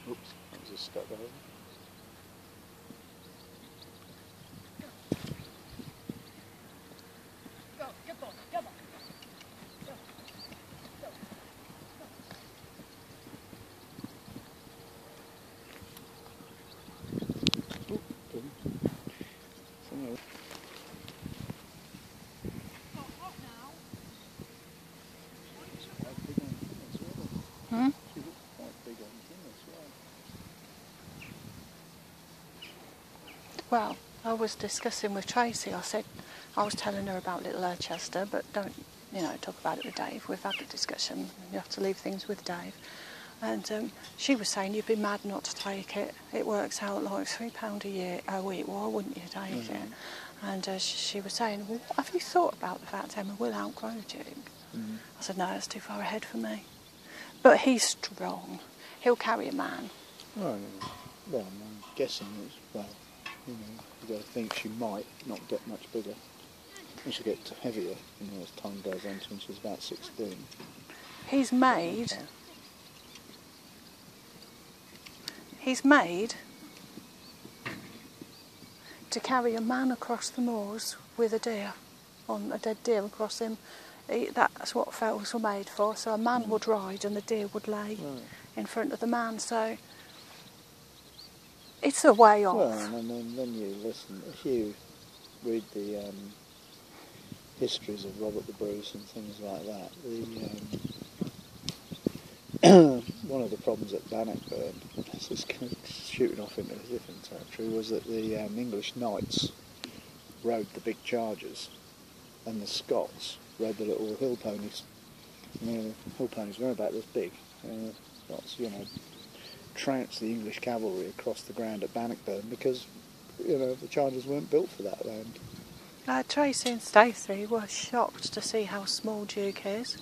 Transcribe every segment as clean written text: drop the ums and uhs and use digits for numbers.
Oops, that was a step over. Hmm? She looks quite big on him as well. Well, I was discussing with Tracy. I was telling her about Little Urchester, but don't, talk about it with Dave. We've had the discussion. You have to leave things with Dave. And she was saying you'd be mad not to take it. It works out like £3 a week. Why wouldn't you take it? And she was saying, well, have you thought about the fact Emma will outgrow Duke? I said, no, it's too far ahead for me. But he's strong. He'll carry a man. Well, I'm guessing you got to think she might not get much bigger. And she'll get heavier, as time goes on, since she's about 16. He's made to carry a man across the moors with a deer, on a dead deer across him. That's what fells were made for. So a man would ride and the deer would lay in front of the man. So it's a way off. Well, and then you listen, if you read the histories of Robert the Bruce and things like that, one of the problems at Bannockburn, this is kind of shooting off into a different territory, was that the English knights rode the big chargers and the Scots rode the little hill ponies. Hill ponies were about this big. Scots, trounced the English cavalry across the ground at Bannockburn because, the chargers weren't built for that land. Tracy and Stacey were shocked to see how small Duke is.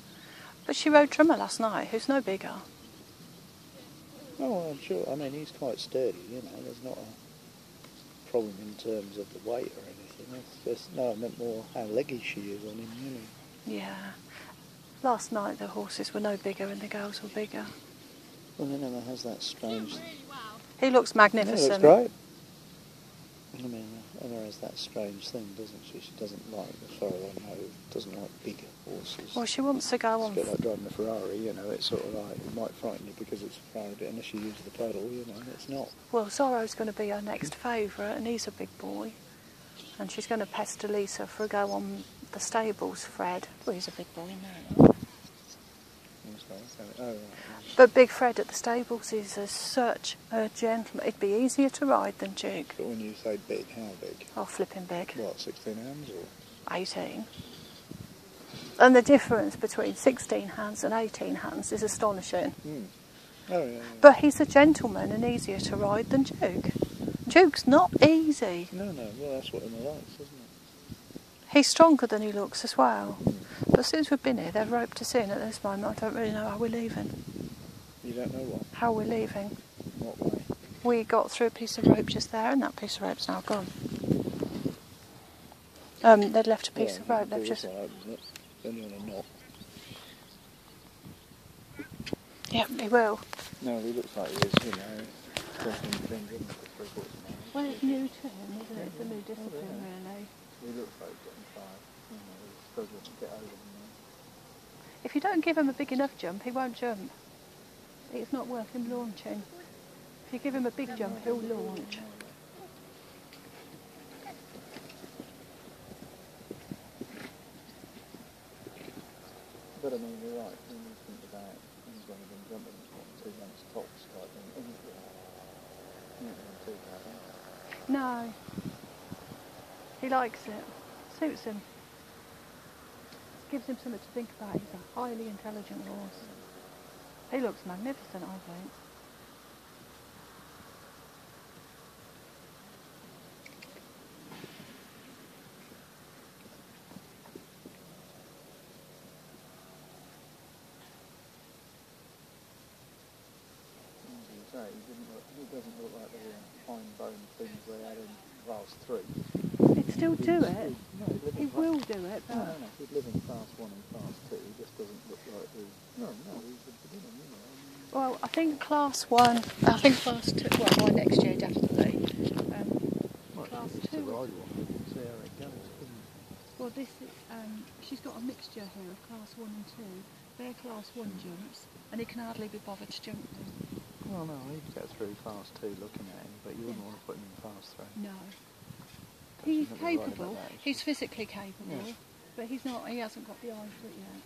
But she rode Trimmer last night, who's no bigger. Oh, I'm sure. I mean, he's quite sturdy, There's not a problem in terms of the weight or anything. It's just, I meant more how leggy she is on him, Yeah. Last night the horses were no bigger and the girls were bigger. Well, then Emma has that strange... He looks magnificent. Yeah, looks great. I mean, Emma has that strange thing, doesn't she? She doesn't like, as far as I know, doesn't like big horses. Well, she wants to go on... It's a bit like driving a Ferrari, It's sort of like, it might frighten you because it's a Ferrari, but unless you use the pedal, it's not. Well, Zorro's going to be her next favourite, and he's a big boy. And she's going to pester Lisa for a go on the stables, Fred. Well, he's a big boy now. Oh, right. But Big Fred at the stables is such a gentleman. It'd be easier to ride than Duke. But when you say big, how big? Oh, flipping big. What, 16 hands or? 18. And the difference between 16 hands and 18 hands is astonishing. Oh, yeah. But he's a gentleman and easier to ride than Duke. Duke's not easy. No, well that's what Emma likes, isn't it? He's stronger than he looks as well. But since we've been here, they've roped us in at this moment. I don't really know how we're leaving. You don't know what? How we're leaving. What way? We got through a piece of rope just there, and that piece of rope's now gone. They'd left a piece of rope. They've just... Only on a knot. Yep, he will. No, he looks like he is, crossing the finger in the 3/4 mile. Well, it's new to him, isn't it? It's a new discipline, really. He looks like he's getting tired. He's struggling to get over them. If you don't give him a big enough jump, he won't jump. It's not worth him launching. If you give him a big jump, he'll launch. But I mean, you're right. When you think about he's only been jumping 2 months tops type thing, isn't it? Not too bad, is it? No. He likes it. Suits him. Gives him something to think about. He's a highly intelligent horse. He looks magnificent, I think. He doesn't look like the fine bone things they had in Class 3. He'd still do it. He will do it, but... No, he'd live in Class 1 and Class 2. He just doesn't look like the... No, he's a beginner, Well, I think class 1, I think class 2, well, by next year definitely. Class 2. Ride one. See how it goes, isn't it? Well, this is, she's got a mixture here of class 1 and 2. They're class 1 jumps, and he can hardly be bothered to jump them. Well, no, he'd get through class 2 looking at him, but you wouldn't want to put him in class 3. No. He's capable, he's physically capable, yeah. but he hasn't got the eye for it yet.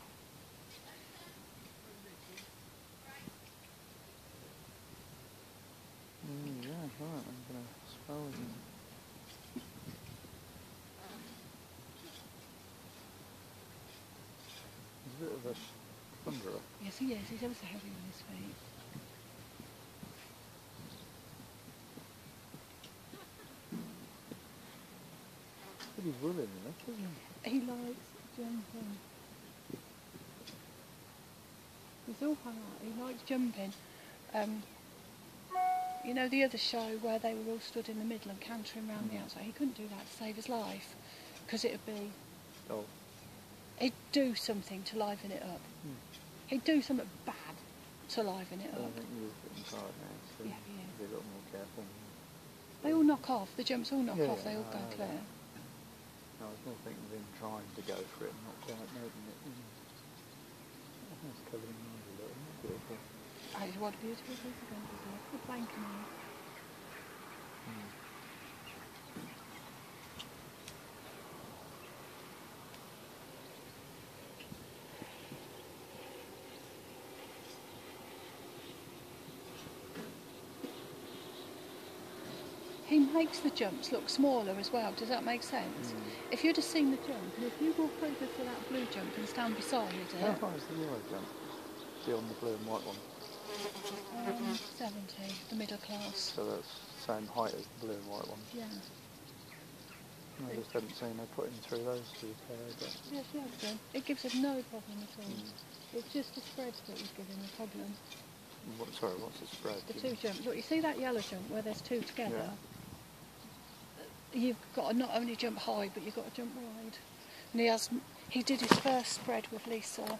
Yeah, right, I'm going to spell him. He's a bit of a thunderer. Yes, he is. He's ever so heavy on his feet. But he's willing enough, isn't he? He likes jumping. He's all heart. He likes jumping. You know the other show where they were all stood in the middle and cantering round the outside? He couldn't do that to save his life, because it would be... Oh. He'd do something to liven it up. He'd do something bad to liven it up. I think he's getting tired now, so Yeah, he is. be a little more careful. They all knock off, the jumps all knock off, they all go clear. No, I was more thinking of him trying to go for it and not quite making it. That's covering his eyes a little, isn't it? Beautiful. Oh, what a beautiful piece of gold, isn't it? Good blanket on it. He makes the jumps look smaller as well, does that make sense? If you'd have seen the jump, and if you walk over to that blue jump and stand beside it... How far is the yellow jump? Beyond the blue and white one? 70, the middle class. So that's the same height as the blue and white one? Yeah. I just haven't seen her putting through those two pairs. Yes, she has done. It gives us no problem at all. It's just the spread that is giving the problem. Sorry, what's the spread? The two jumps. Look, you see that yellow jump where there's two together? Yeah. You've got to not only jump high, but you've got to jump wide. And he did his first spread with Lisa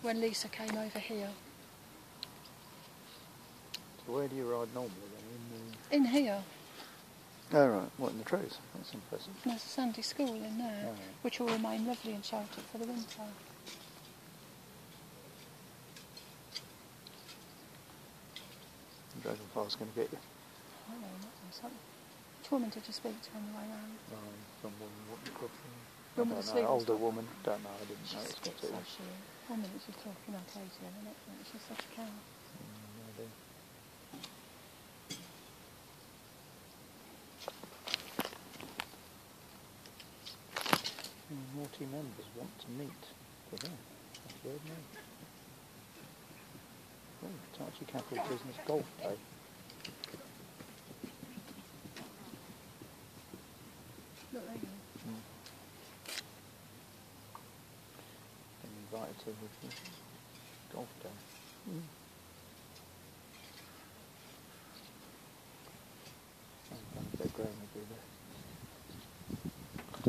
when Lisa came over here. So where do you ride normally then? In here. Oh right, what, in the trees? That's impressive. There's a Sunday school in there, which will remain lovely and sheltered for the winter. The dragonfly's going to get you. I don't know, something. Which woman did you speak to on the way round? Some woman, what do you call her? Woman with sleeveless older woman. Don't know, I didn't know. She's spits, so she is. 1 minute she's talking like crazy, and the next minute she's such a cow. Maybe. Naughty members want to meet. For them. That's weird, no? Oh, Tarchi Capital Business Golf Day. Look, there you go. Been invited to the golf day. A bit green would be there. I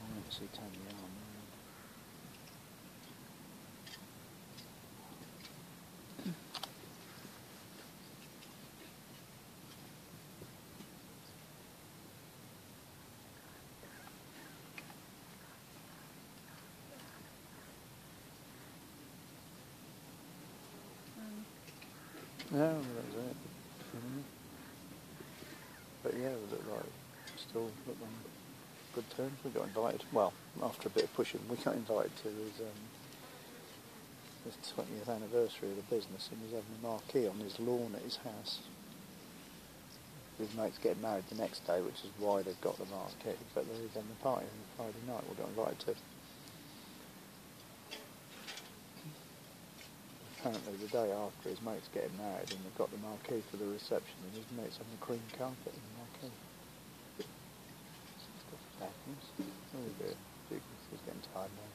want to see Tony Allen. No, that was it. But yeah, we look like still look on good terms. We got invited. Well, after a bit of pushing, we got invited to his 20th anniversary of the business, and he's having a marquee on his lawn at his house. His mate's getting married the next day, which is why they've got the marquee. But they're having a party on Friday night. We got invited to. Apparently the day after his mate's getting married, and they've got the marquee for the reception, and his mate's on the cream carpet in the marquee. Stuff happens. Oh dear, he's getting tired now.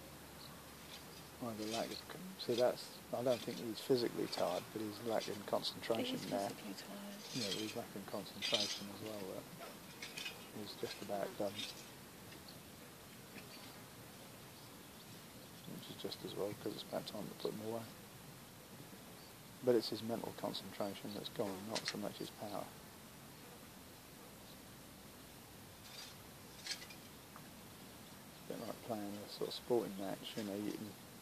See, I don't think he's physically tired, but he's lacking concentration now. Physically tired. Yeah, but he's lacking concentration as well. He's just about done. which is just as well because it's about time to put him away. But it's his mental concentration that's gone, not so much his power. It's a bit like playing a sort of sporting match, you know,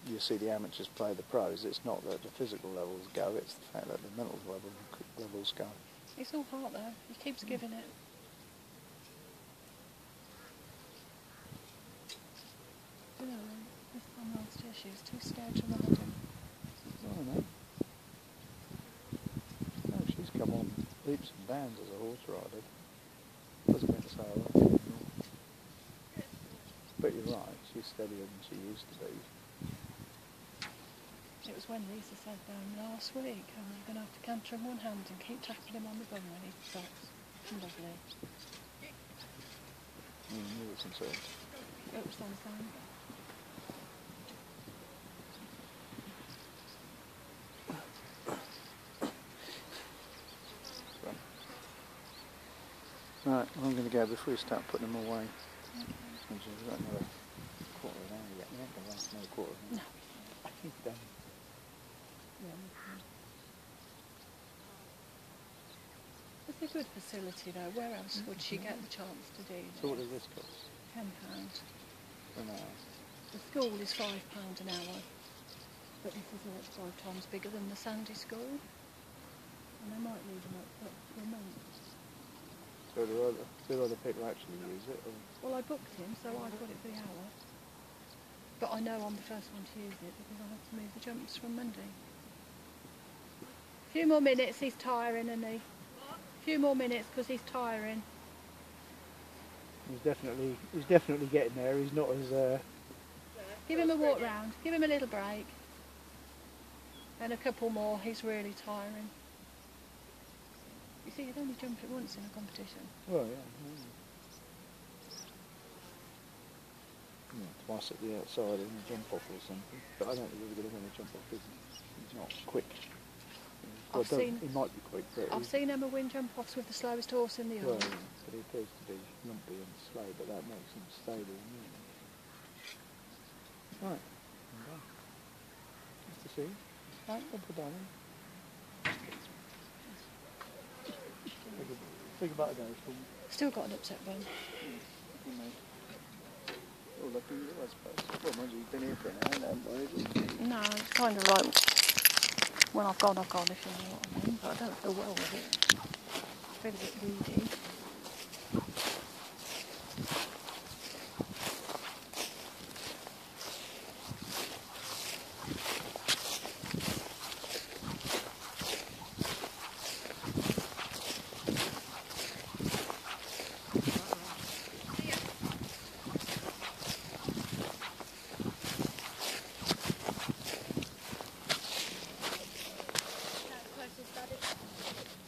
you see the amateurs play the pros. It's not that the physical levels go, it's the fact that the mental levels go. It's all heart though, he keeps giving it. You know, this time last year she was too scared to ride him. Oh no. No, she's come on leaps and bounds as a horse rider. Doesn't mean to say I like her anymore. But you're right, she's steadier than she used to be. It was when Lisa said last week, I'm going to have to canter in one hand and keep tapping him on the bum when he stops. Lovely. You listen to it. Oops, on the phone. Right, I'm going to go before we start putting them away. Okay. We've got another quarter of an hour yet. We ain't going to last another quarter of an hour. No. I think done. Yeah, okay. It's a good facility though. Where else would she get the chance to do this? So what does this cost? £10. An hour. The school is £5 an hour, but this is like 5 times bigger than the Sandy school, and they might leave them up for a month. So do other people actually use it? Or? Well, I booked him, so I got it for the hour. But I know I'm the first one to use it because I have to move the jumps from Monday. A few more minutes, he's tiring, isn't he? A few more minutes because he's tiring. He's definitely getting there. He's not as. Give him a walk round. Give him a little break. And a couple more. He's really tiring. You see, you'd only jump it once in a competition. Well, yeah. Twice at the outside in a jump off or something. But I don't think we're going to win a jump off because he's not quick. Well, he might be quick, but I've seen Emma win jump offs with the slowest horse in the well, yard. but he appears to be lumpy and slow, but that makes him stable. Right, I'm done. Nice to see you. Right, we'll put down in. Think about it, guys. Still got an upset bun. Oh, lucky you, I suppose. Well, mind you, you've been here for an hour, haven't you? No, it's kind of like when I've gone, if you know what I mean. But I don't feel well with it. I feel a bit moody.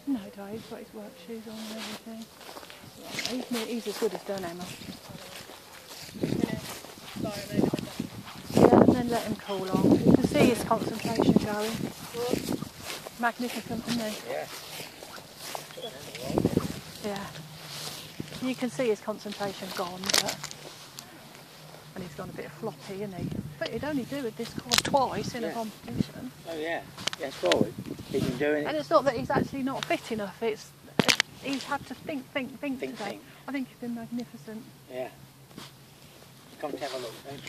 No, Dave's got his work shoes on and everything. He's as good as done, Emma. Yeah, and then let him cool off. You can see his concentration going. Magnificent, isn't he? Yeah. Yeah. You can see his concentration gone, and he's gone a bit floppy, isn't he? But he'd only do it this course twice in a competition. Oh yeah, yes, forward. He's been doing it. And it's not that he's actually not fit enough, it's he's had to think today. Think. I think he's been magnificent. Yeah. Come to have a look, then.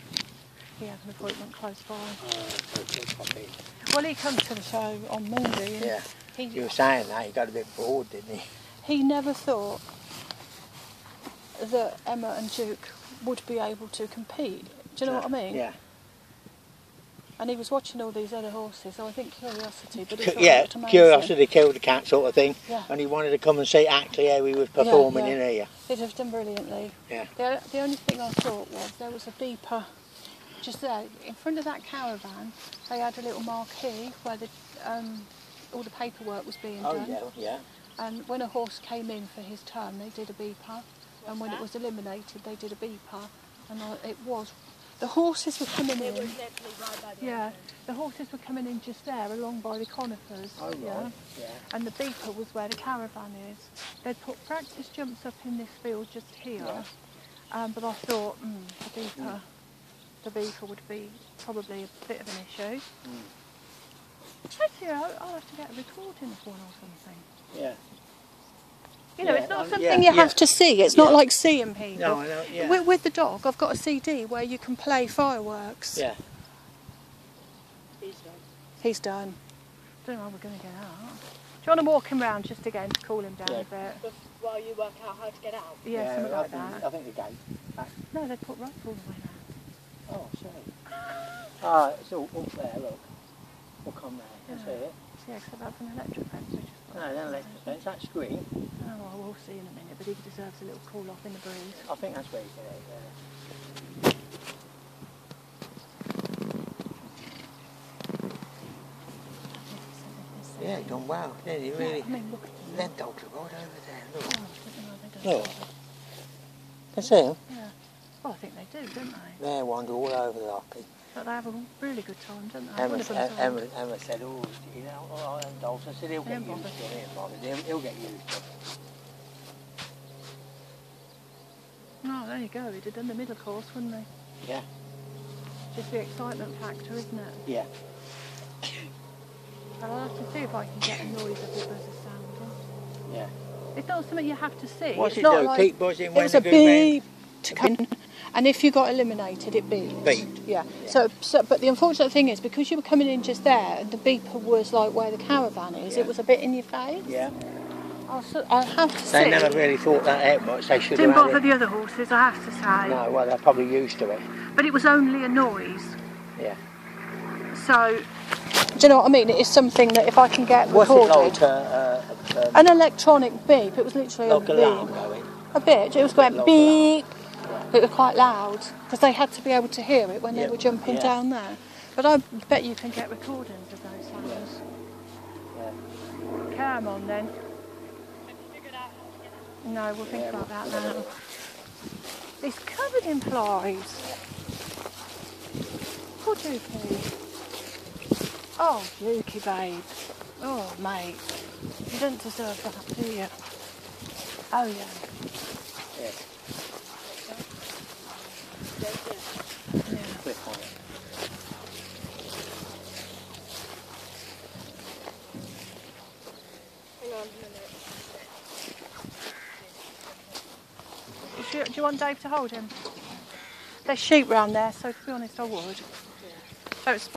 He has an appointment close by. So he'll pop in. Well, he comes to the show on Monday. And Yeah. he, You were saying that, he got a bit bored, didn't he? he never thought that Emma and Duke would be able to compete. Do you know what I mean? Yeah. And he was watching all these other horses, so I think curiosity, but he thought Yeah, it looked amazing. curiosity killed the cat sort of thing. Yeah. And he wanted to come and see actually how he was performing yeah. in here. He'd have done brilliantly. Yeah. The only thing I thought was there was a beeper just there in front of that caravan. They had a little marquee where all the paperwork was being done. Oh yeah. And when a horse came in for his turn, they did a beeper. And when it was eliminated, they did a beeper. And the horses were coming in. It was literally right by the Yeah, entrance. the horses were coming in just there, along by the conifers. Oh, right. Yeah. And the beeper was where the caravan is. They'd put practice jumps up in this field just here. Yeah. But I thought, the beeper. the beeper would be probably a bit of an issue. Actually, I'll have to get a recording of one or something. Yeah. You know, Yeah, it's not something yeah, you have to see. It's not like seeing people. No, I know, yeah. With the dog, I've got a CD where you can play fireworks. Yeah. He's done. Don't know how we're going to get out. Do you want to walk him round just again to cool him down a bit? While you work out how to get out? Yeah, something like that. I think the gate. No, they put rope all the way round. Oh, sorry. Ah, it's all up there, look. Look on there, you can see it. Yeah, except that's an electric fence. No, an electric fence, that screen. Oh, well, we'll see in a minute, but he deserves a little cool off in the breeze. I think that's where you get it, yeah. Yeah, done well. Yeah, you really. I mean, look at them. Them dogs are right over there, look. Oh, they don't Look. Can you see them? Yeah. Well, I think they do, don't they? They wander all over the loppy. But they have a really good time, don't they? One of them's Emma said, oh, you know, all them dogs. I said, he'll get used to it. He'll get used to it. Oh, there you go. He'd have done the middle course, wouldn't he? Yeah. Just the excitement factor, isn't it? Yeah. But I'll have to see if I can get a noise of it as a sound. Yeah. It's not something you have to see. What's it's it not do? like, Keep buzzing when it's the a good beep to come in, and if you got eliminated, it beeped. Beeped. Yeah. So, but the unfortunate thing is, because you were coming in just there, and the beeper was like where the caravan is, it was a bit in your face. Yeah. I'll have to see. They never really thought that out much. They should Didn't have bother had the other horses, I have to say. No, well, they're probably used to it. But it was only a noise. Yeah. So, do you know what I mean? It is something that if I can get What's recorded. it like? An electronic beep. It was literally Like a alarm beep. going? A bit. It was going Like beep. It was quite loud because they had to be able to hear it when they Yeah, were jumping yeah. down there. But I bet you can get recordings of those sounds. Yeah. Come on then. No, we'll think about that now. It's covered in flies. Poor Dukey. Oh, Dukey, babe. Oh, mate. You don't deserve that, do you? Oh, yeah. Yeah. Yeah. Click on it. Hang on a minute. Do you want Dave to hold him? There's sheep round there, so to be honest, I would. So it's